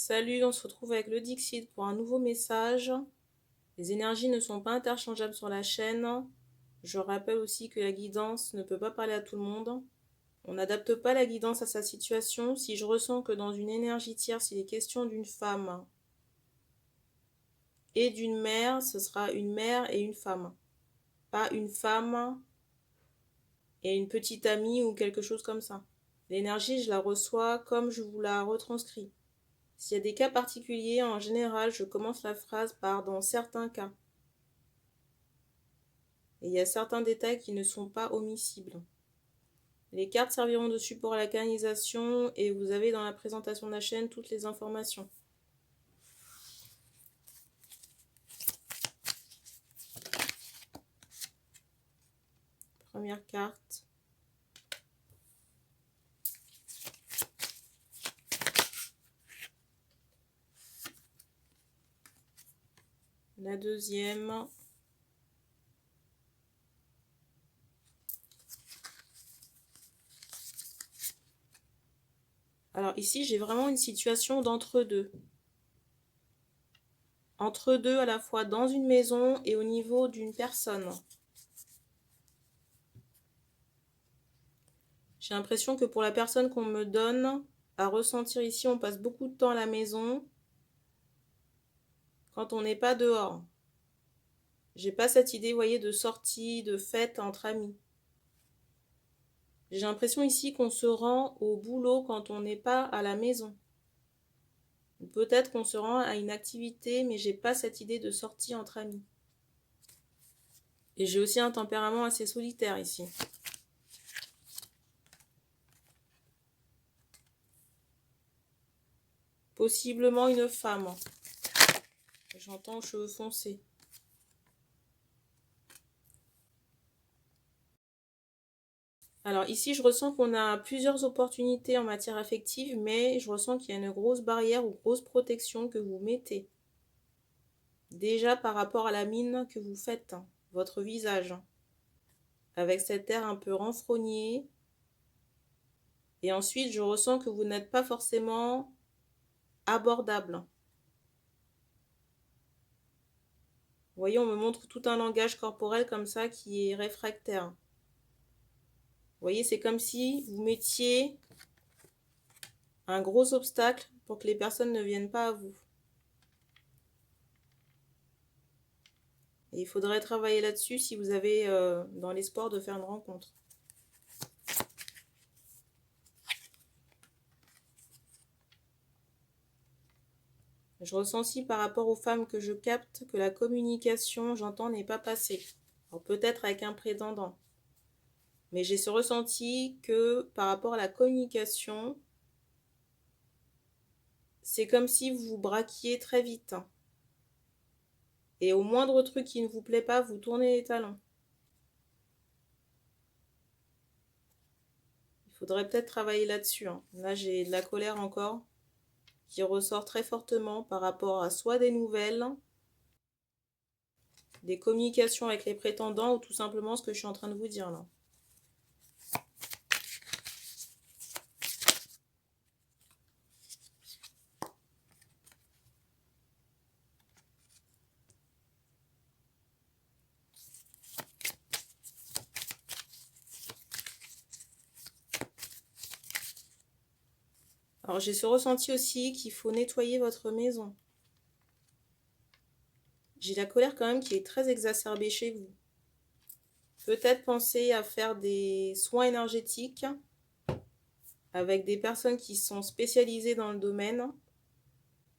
Salut, on se retrouve avec le Dixit pour un nouveau message. Les énergies ne sont pas interchangeables sur la chaîne. Je rappelle aussi que la guidance ne peut pas parler à tout le monde. On n'adapte pas la guidance à sa situation. Si je ressens que dans une énergie tierce, il est question d'une femme et d'une mère, ce sera une mère et une femme. Pas une femme et une petite amie ou quelque chose comme ça. L'énergie, je la reçois comme je vous la retranscris. S'il y a des cas particuliers, en général, je commence la phrase par « dans certains cas ». Et il y a certains détails qui ne sont pas omissibles. Les cartes serviront de support à la canalisation et vous avez dans la présentation de la chaîne toutes les informations. Première carte. La deuxième. Alors ici, j'ai vraiment une situation d'entre-deux. Entre-deux à la fois dans une maison et au niveau d'une personne. J'ai l'impression que pour la personne qu'on me donne à ressentir ici, on passe beaucoup de temps à la maison quand on n'est pas dehors. J'ai pas cette idée, vous voyez, de sortie, de fête entre amis. J'ai l'impression ici qu'on se rend au boulot quand on n'est pas à la maison. Peut-être qu'on se rend à une activité, mais j'ai pas cette idée de sortie entre amis. Et j'ai aussi un tempérament assez solitaire ici. Possiblement une femme. J'entends aux cheveux foncés. Alors ici, je ressens qu'on a plusieurs opportunités en matière affective, mais je ressens qu'il y a une grosse barrière ou grosse protection que vous mettez. Déjà par rapport à la mine que vous faites, votre visage. Avec cet air un peu renfrogné. Et ensuite, je ressens que vous n'êtes pas forcément abordable. Vous voyez, on me montre tout un langage corporel comme ça qui est réfractaire. Vous voyez, c'est comme si vous mettiez un gros obstacle pour que les personnes ne viennent pas à vous. Et il faudrait travailler là-dessus si vous avez dans l'espoir de faire une rencontre. Je ressens aussi par rapport aux femmes que je capte que la communication, j'entends, n'est pas passée. Alors peut-être avec un prétendant. Mais j'ai ce ressenti que par rapport à la communication, c'est comme si vous vous braquiez très vite. Et au moindre truc qui ne vous plaît pas, vous tournez les talons. Il faudrait peut-être travailler là-dessus. Là, j'ai de la colère encore qui ressort très fortement par rapport à soit des nouvelles, des communications avec les prétendants ou tout simplement ce que je suis en train de vous dire là. Alors j'ai ce ressenti aussi qu'il faut nettoyer votre maison. J'ai la colère quand même qui est très exacerbée chez vous. Peut-être penser à faire des soins énergétiques avec des personnes qui sont spécialisées dans le domaine.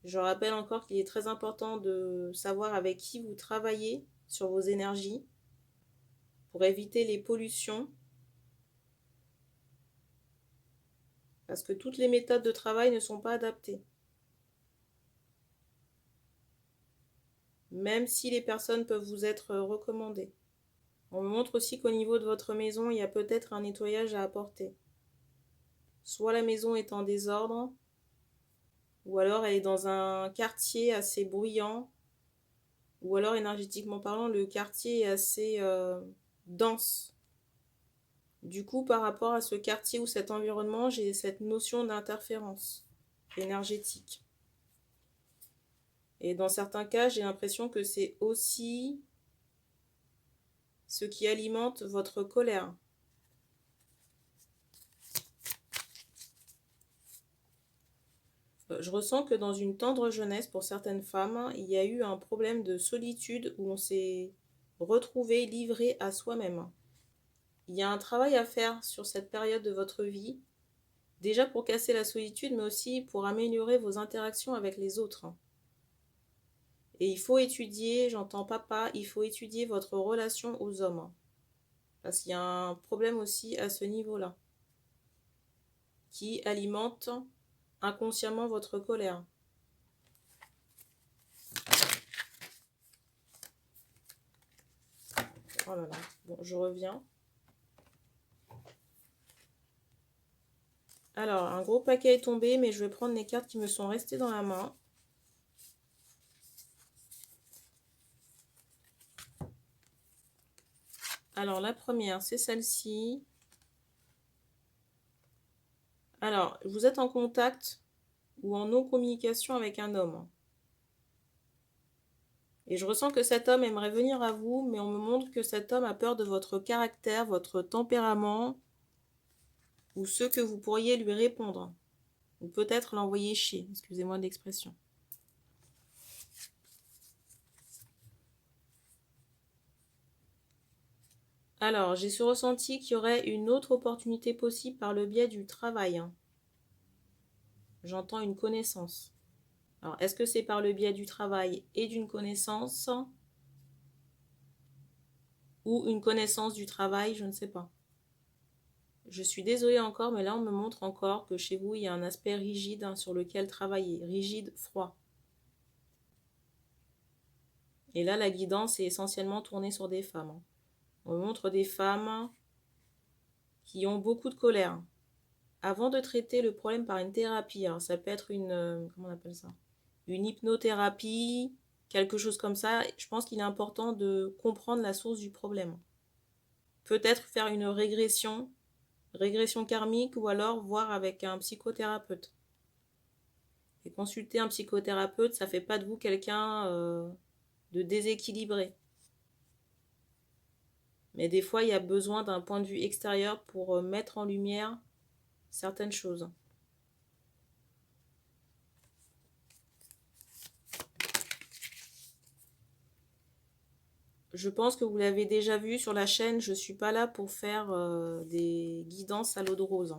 Je rappelle encore qu'il est très important de savoir avec qui vous travaillez sur vos énergies pour éviter les pollutions. Parce que toutes les méthodes de travail ne sont pas adaptées. Même si les personnes peuvent vous être recommandées. On me montre aussi qu'au niveau de votre maison, il y a peut-être un nettoyage à apporter. Soit la maison est en désordre, ou alors elle est dans un quartier assez bruyant, ou alors énergétiquement parlant, le quartier est assez dense. Du coup, par rapport à ce quartier ou cet environnement, j'ai cette notion d'interférence énergétique. Et dans certains cas, j'ai l'impression que c'est aussi ce qui alimente votre colère. Je ressens que dans une tendre jeunesse, pour certaines femmes, il y a eu un problème de solitude où on s'est retrouvé livré à soi-même. Il y a un travail à faire sur cette période de votre vie, déjà pour casser la solitude, mais aussi pour améliorer vos interactions avec les autres. Et il faut étudier, j'entends papa, il faut étudier votre relation aux hommes. Parce qu'il y a un problème aussi à ce niveau-là, qui alimente inconsciemment votre colère. Oh là là, bon, je reviens. Alors, un gros paquet est tombé, mais je vais prendre les cartes qui me sont restées dans la main. Alors, la première, c'est celle-ci. Alors, vous êtes en contact ou en non-communication avec un homme. Et je ressens que cet homme aimerait venir à vous, mais on me montre que cet homme a peur de votre caractère, votre tempérament, ou ce que vous pourriez lui répondre. Ou peut-être l'envoyer chier, excusez-moi de l'expression. Alors, j'ai ce ressenti qu'il y aurait une autre opportunité possible par le biais du travail. J'entends une connaissance. Alors, est-ce que c'est par le biais du travail et d'une connaissance ou une connaissance du travail, je ne sais pas. Je suis désolée encore, mais là, on me montre encore que chez vous, il y a un aspect rigide sur lequel travailler. Rigide, froid. Et là, la guidance est essentiellement tournée sur des femmes. On me montre des femmes qui ont beaucoup de colère. Avant de traiter le problème par une thérapie, alors ça peut être une, comment on appelle ça? Une hypnothérapie, quelque chose comme ça, je pense qu'il est important de comprendre la source du problème. Peut-être faire une régression karmique, ou alors voir avec un psychothérapeute. Et consulter un psychothérapeute, ça fait pas de vous quelqu'un de déséquilibré. Mais des fois, il y a besoin d'un point de vue extérieur pour mettre en lumière certaines choses. Je pense que vous l'avez déjà vu sur la chaîne, je ne suis pas là pour faire des guidances à l'eau de rose.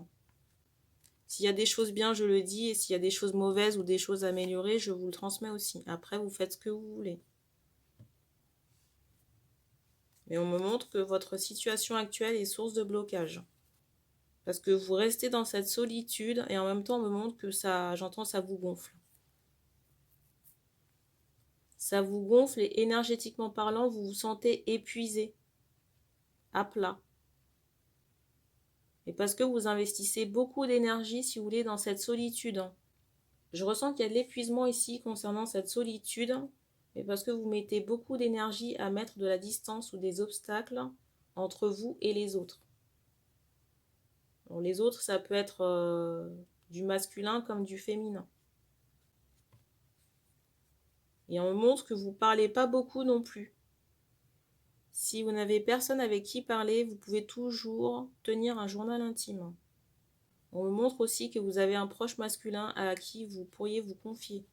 S'il y a des choses bien, je le dis, et s'il y a des choses mauvaises ou des choses à améliorer, je vous le transmets aussi. Après, vous faites ce que vous voulez. Mais on me montre que votre situation actuelle est source de blocage. Parce que vous restez dans cette solitude et en même temps, on me montre que ça, j'entends, ça vous gonfle. Ça vous gonfle et énergétiquement parlant, vous vous sentez épuisé, à plat. Et parce que vous investissez beaucoup d'énergie, si vous voulez, dans cette solitude. Je ressens qu'il y a de l'épuisement ici concernant cette solitude, mais parce que vous mettez beaucoup d'énergie à mettre de la distance ou des obstacles entre vous et les autres. Alors, les autres, ça peut être du masculin comme du féminin. Et on me montre que vous ne parlez pas beaucoup non plus. Si vous n'avez personne avec qui parler, vous pouvez toujours tenir un journal intime. On me montre aussi que vous avez un proche masculin à qui vous pourriez vous confier.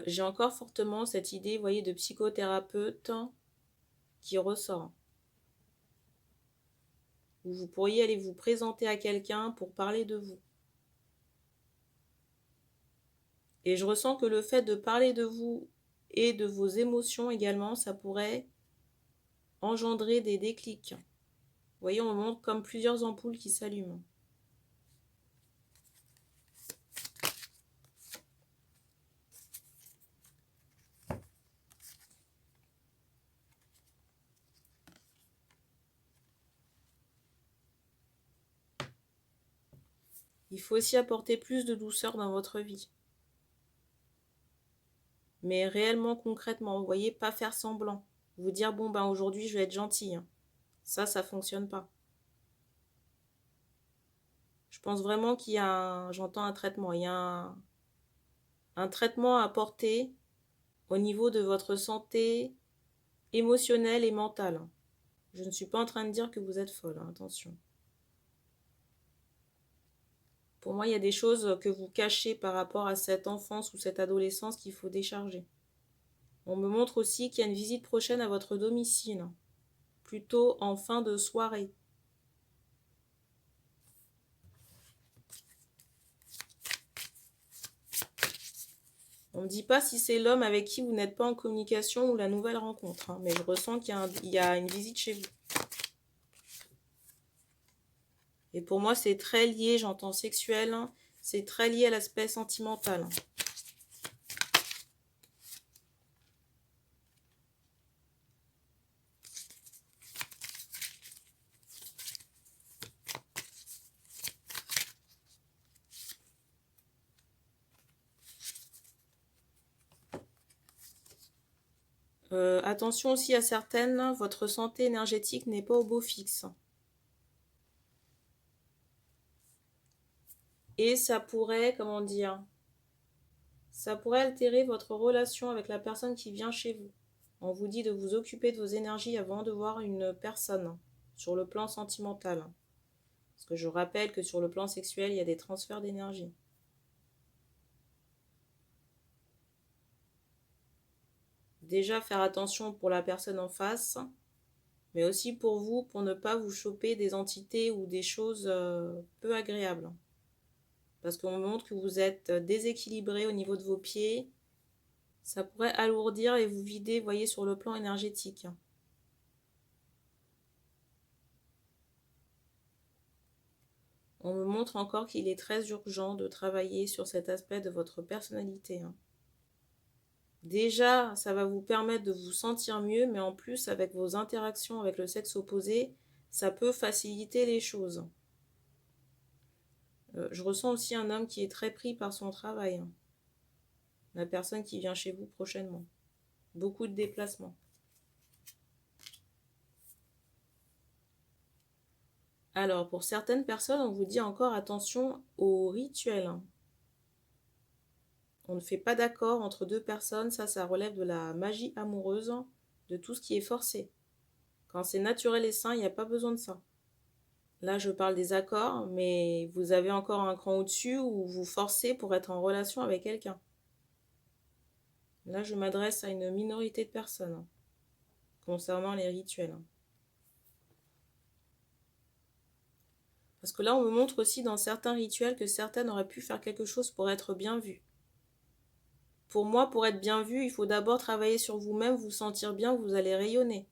J'ai encore fortement cette idée, vous voyez, de psychothérapeute qui ressort. Où vous pourriez aller vous présenter à quelqu'un pour parler de vous. Et je ressens que le fait de parler de vous et de vos émotions également, ça pourrait engendrer des déclics. Vous voyez, on montre comme plusieurs ampoules qui s'allument. Il faut aussi apporter plus de douceur dans votre vie. Mais réellement, concrètement, vous voyez, pas faire semblant. Vous dire, bon, ben aujourd'hui, je vais être gentille. Ça fonctionne pas. Je pense vraiment qu'il y a j'entends un traitement, il y a un traitement à apporter au niveau de votre santé émotionnelle et mentale. Je ne suis pas en train de dire que vous êtes folle, hein, attention. Pour moi, il y a des choses que vous cachez par rapport à cette enfance ou cette adolescence qu'il faut décharger. On me montre aussi qu'il y a une visite prochaine à votre domicile, plutôt en fin de soirée. On ne me dit pas si c'est l'homme avec qui vous n'êtes pas en communication ou la nouvelle rencontre, hein, mais je ressens qu'il y a une visite chez vous. Et pour moi, c'est très lié, j'entends sexuel, hein, c'est très lié à l'aspect sentimental. Attention aussi à certaines, votre santé énergétique n'est pas au beau fixe. Et ça pourrait, comment dire, ça pourrait altérer votre relation avec la personne qui vient chez vous. On vous dit de vous occuper de vos énergies avant de voir une personne sur le plan sentimental. Parce que je rappelle que sur le plan sexuel, il y a des transferts d'énergie. Déjà, faire attention pour la personne en face, mais aussi pour vous, pour ne pas vous choper des entités ou des choses peu agréables. Parce qu'on me montre que vous êtes déséquilibré au niveau de vos pieds. Ça pourrait alourdir et vous vider, voyez, sur le plan énergétique. On me montre encore qu'il est très urgent de travailler sur cet aspect de votre personnalité. Déjà, ça va vous permettre de vous sentir mieux, mais en plus, avec vos interactions avec le sexe opposé, ça peut faciliter les choses. Je ressens aussi un homme qui est très pris par son travail. La personne qui vient chez vous prochainement. Beaucoup de déplacements. Alors, pour certaines personnes, on vous dit encore attention aux rituels. On ne fait pas d'accord entre deux personnes, ça relève de la magie amoureuse, de tout ce qui est forcé. Quand c'est naturel et sain, il n'y a pas besoin de ça. Là, je parle des accords, mais vous avez encore un cran au-dessus où vous forcez pour être en relation avec quelqu'un. Là, je m'adresse à une minorité de personnes concernant les rituels. Parce que là, on me montre aussi dans certains rituels que certaines auraient pu faire quelque chose pour être bien vues. Pour moi, pour être bien vu, il faut d'abord travailler sur vous-même, vous sentir bien, vous allez rayonner.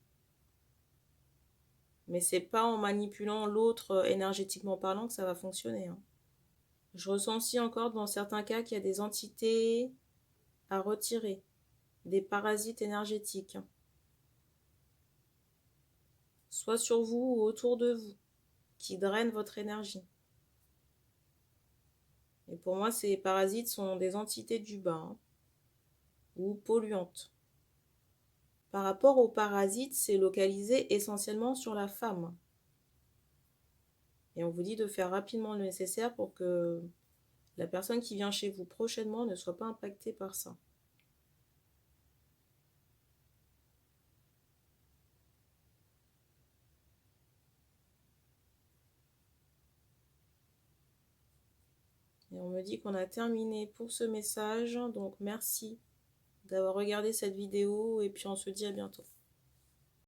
Mais c'est pas en manipulant l'autre énergétiquement parlant que ça va fonctionner. Je ressens aussi encore dans certains cas qu'il y a des entités à retirer, des parasites énergétiques, soit sur vous ou autour de vous, qui drainent votre énergie. Et pour moi, ces parasites sont des entités du bas ou polluantes. Par rapport aux parasites, c'est localisé essentiellement sur la femme. Et on vous dit de faire rapidement le nécessaire pour que la personne qui vient chez vous prochainement ne soit pas impactée par ça. Et on me dit qu'on a terminé pour ce message, donc merci d'avoir regardé cette vidéo et puis on se dit à bientôt.